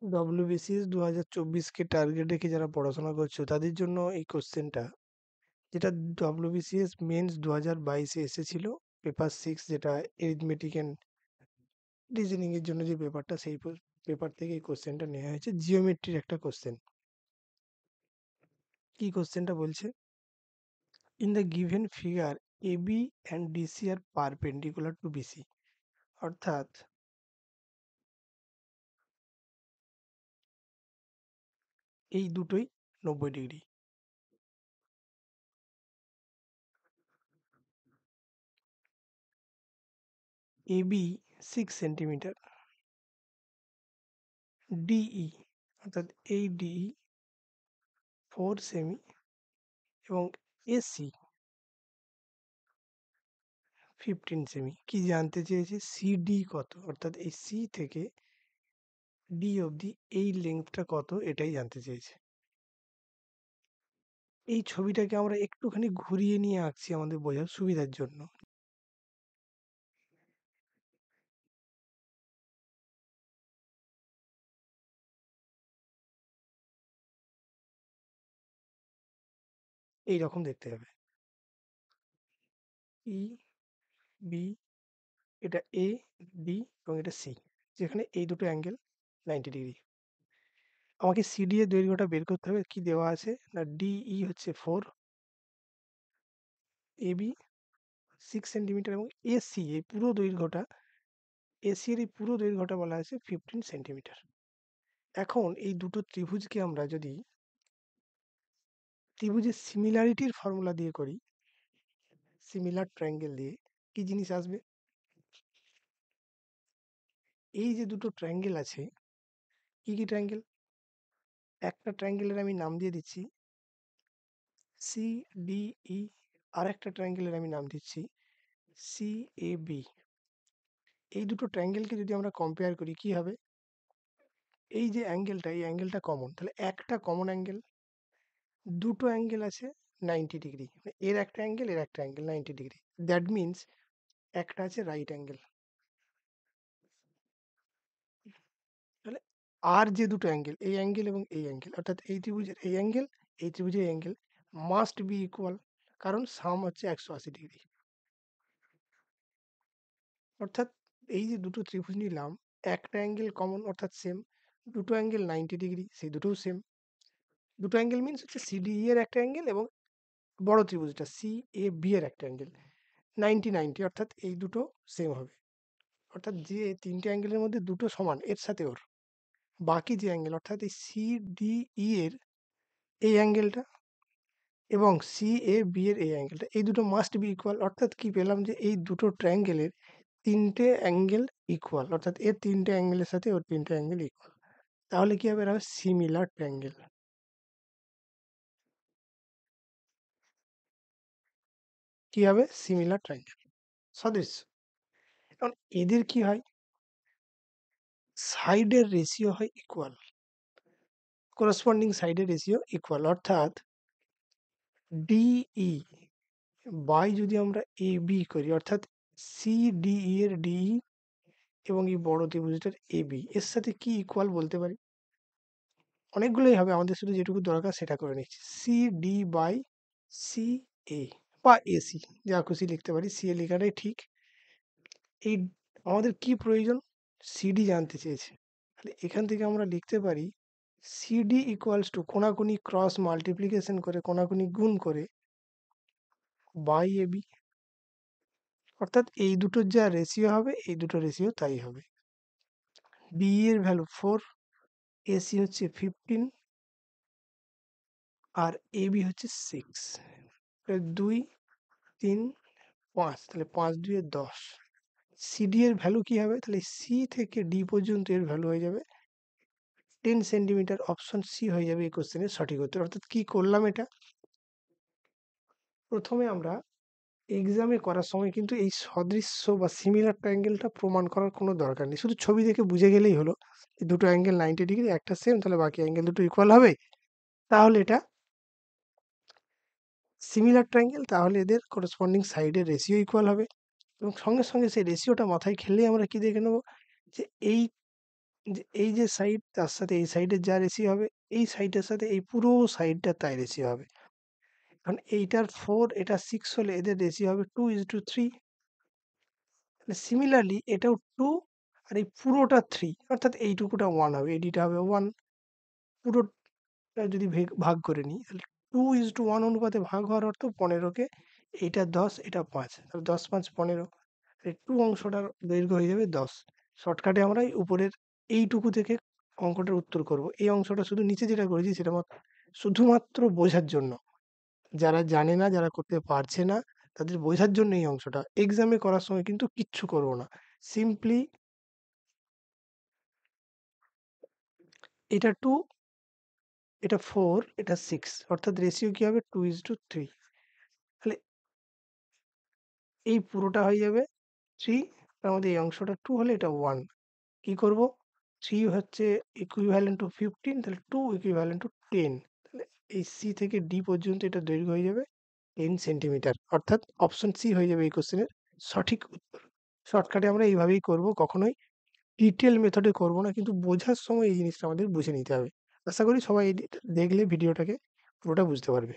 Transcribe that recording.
WBCS 2024 কে target রেখে যারা পড়াশোনা করছো তাদের জন্য এই কোশ্চেনটা, যেটা ডব্লিউবিসিএস মেন্স 2022 এ এসেছিল, পেপার 6, যেটা এরিথমেটিক অ্যান্ড রিজনিং এর জন্য যে পেপারটা, সেই পেপার থেকে এই কোশ্চেনটা নেওয়া হয়েছে। জিওমেট্রির একটা কোশ্চেন। কি কোশ্চেনটা বলছে? In the given figure AB and DC are perpendicular to BC. অর্থাৎ এই দুটোই 90 ডিগ্রি। এবি 6 সেন্টিমিটার, ডিই অর্থাৎ এই ডিই 4 সেমি এবং এসি 15 সেমি। কি জানতে চেয়েছে? সিডি কত, অর্থাৎ এই সি থেকে ডি অবধি এই লেন্থটা কত, এটাই জানতে চেয়েছে। এই ছবিটাকে আমরা একটুখানি ঘুরিয়ে নিয়ে আঁকছি আমাদের বোঝার সুবিধার জন্য। এই রকম দেখতে হবে। ই, বি, এটা এ, বি এবং এটা সি, যেখানে এই দুটো অ্যাঙ্গেল 90 ডিগ্রি। আমাকে সিডি এর দৈর্ঘ্যটা বের করতে হবে। কি দেওয়া আছে না, ডিই হচ্ছে 4, এবি 6 সেন্টিমিটার এবং এসি এই পুরো দৈর্ঘ্যটা, এসি এর এই পুরো দৈর্ঘ্যটা বলা আছে 15 সেন্টিমিটার। এখন এই দুটো ত্রিভুজকে আমরা যদি ত্রিভুজের সিমিলারিটির ফর্মুলা দিয়ে করি, সিমিলার ট্রায়াঙ্গেল দিয়ে, কি জিনিস আসবে? এই যে দুটো ট্রায়াঙ্গেল আছে, কি কি ট্রায়াঙ্গেল? একটা ট্রায়াঙ্গেলের আমি নাম দিয়ে দিচ্ছি সিডিই, আর একটা ট্রায়াঙ্গেলের আমি নাম দিচ্ছি সিএবি। এই দুটো ট্রায়াঙ্গেলকে যদি আমরা কম্পেয়ার করি, কি হবে? এই যে অ্যাঙ্গেলটা, এই অ্যাঙ্গেলটা কমন, তাহলে একটা কমন অ্যাঙ্গেল। দুটো অ্যাঙ্গেল আছে 90 ডিগ্রি, এর একটা অ্যাঙ্গেল, এর একটা অ্যাঙ্গেল 90 ডিগ্রি। দ্যাট মিনস একটা আছে রাইট অ্যাঙ্গেল। তাহলে আর যে দুটো অ্যাঙ্গেল, এই অ্যাঙ্গেল এবং এই অ্যাঙ্গেল, অর্থাৎ এই ত্রিভুজের এই অ্যাঙ্গেল, এই ত্রিভুজের অ্যাঙ্গেল মাস্ট বি ইকুয়াল, কারণ সাম হচ্ছে 180 ডিগ্রি। অর্থাৎ এই যে দুটো ত্রিভুজ নিলাম, একটা অ্যাঙ্গেল কমন অর্থাৎ সেম, দুটো অ্যাঙ্গেল 90 ডিগ্রি, সেই দুটোও সেম। দুটো অ্যাঙ্গেল মিনস হচ্ছে সিডিই এর একটা অ্যাঙ্গেল এবং বড় ত্রিভুজটা সি এ বি এর একটা অ্যাঙ্গেল 90-90, অর্থাৎ এই দুটো সেম হবে। অর্থাৎ যে তিনটে অ্যাঙ্গেলের মধ্যে দুটো সমান, এর সাথে ওর বাকি যে অ্যাঙ্গেল, অর্থাৎ এই সিডিই এর এই অ্যাঙ্গেলটা এবং সি এ বি এর এই অ্যাঙ্গেলটা, এই দুটো মাস্ট বি ইকুয়াল। অর্থাৎ কি পেলাম? যে এই দুটো ট্রায়াঙ্গেলের তিনটে অ্যাঙ্গেল ইকুয়াল, অর্থাৎ এর তিনটে অ্যাঙ্গেলের সাথে ওর তিনটে অ্যাঙ্গেল ইকুয়াল। তাহলে কি হবে? এরা হবে সিমিলার ট্রায়াঙ্গেল। কি হবে? সিমিলার ট্রায়াঙ্গেল, সদৃশ্য। এখন এদের কি হয়? সাইডের রেশিও হয় ইকুয়াল, করসপন্ডিং সাইডের রেশিও ইকুয়াল। অর্থাৎ ডিই বাই যদি আমরা এ বি করি, অর্থাৎ সিডিই এর ডিই এবং এই বড় ত্রিভুজটার এ বি এর সাথে কি ইকুয়াল বলতে পারি? অনেকগুলোই হবে, আমাদের শুধু যেটুকু দরকার সেটা করে নিচ্ছি। সি ডি বাই সি এ বা এসি, যা খুশি লিখতে পারি, সি এ লেখাটাই ঠিক। এই আমাদের কি প্রয়োজন? সিডি জানতে চেয়েছে। তাহলে এখান থেকে আমরা লিখতে পারি সিডি ইকুয়ালস টু কোনাকুনি ক্রস মাল্টিপ্লিকেশন করে, কোনাকুনি গুণ করে বাই এবি। অর্থাৎ এই দুটোর যা রেশিও হবে, এই দুটো রেশিও তাই হবে। ডি এর ভ্যালু 4, এসি হচ্ছে 15 আর এবি হচ্ছে 6। 2, 3, 5, তাহলে 5 2 এ 10। সিডি এর ভ্যালু কি হবে? তাহলে সি থেকে ডি পর্যন্ত এর ভ্যালু হয়ে যাবে 10 সেন্টিমিটার। অপশন সি হয়ে যাবে এই কোশ্চেনের সঠিক উত্তর। অর্থাৎ কি করলাম এটা? প্রথমে আমরা এক্সামে করার সময় কিন্তু এই সদৃশ্য বা সিমিলার ট্রায়াঙ্গেলটা প্রমাণ করার কোনো দরকার নেই। শুধু ছবি দেখে বুঝে গেলেই হলো যে দুটো অ্যাঙ্গেল 90 ডিগ্রি, একটা সেম, তাহলে বাকি অ্যাঙ্গেল দুটো ইকুয়াল হবে। তাহলে এটা সিমিলার ট্রায়াঙ্গেল, তাহলে এদের করসপন্ডিং সাইডের রেশিও ইকুয়াল হবে। এবং সঙ্গে সঙ্গে সেই রেশিওটা মাথায় খেললেই আমরা কি দেখে নেব? যে এই যে এই যে সাইড তার সাথে এই সাইডের যা রেশিও হবে, এই সাইডের সাথে এই পুরো সাইডটা তাই রেশিও হবে। এখন এইটার 4 এটা 6 হলে এদের রেশিও হবে 2:3। মানে সিমিলারলি এটাও 2 আর এই পুরোটা 3, অর্থাৎ এইটুকুটা 1 হবে, এডিটা হবে 1। পুরোটা যদি ভাগ করে নিই তাহলে 2:1 অনুপাতে ভাগ হওয়ার অর্থ 15 কে, এইটা 10 এটা 5, তাহলে 10 5 15, এই 2 অংশটার দৈর্ঘ্য হয়ে যাবে 10। শর্টকাটে আমরা এই উপরের এইটুকু থেকে অঙ্কটার উত্তর করব। এই অংশটা শুধু নিচে যেটা করেছি সেটা শুধুমাত্র বোঝার জন্য, যারা জানে না, যারা করতে পারছে না, তাদের বোঝার জন্য এই অংশটা। এক্সামে করার সময় কিন্তু কিচ্ছু করব না, সিম্পলি এটা 2, এটা 4, এটা 6, অর্থাৎ রেশিও কি হবে 2:3। তাহলে এই পুরোটা হয়ে যাবে 3, তার মধ্যে এই অংশটা 2 হলে এটা 1। কি করব, 3 হচ্ছে ইকুইভ্যালেন্ট টু 15, তাহলে 2 ইকুইভ্যালেন্ট টু 10। তাহলে এই সি থেকে ডি পর্যন্ত এটা দৈর্ঘ্য হয়ে যাবে 10 সেন্টিমিটার, অর্থাৎ অপশন সি হয়ে যাবে এই কোশ্চেনের সঠিক উত্তর। শর্টকাটে আমরা এইভাবেই করব, কখনোই ডিটেল মেথডে করব না, কিন্তু বোঝার সময় এই জিনিসটা আমাদের বুঝে নিতে হবে। আশা করি সবাই দেখলে ভিডিওটাকে পুরোটা বুঝতে পারবে।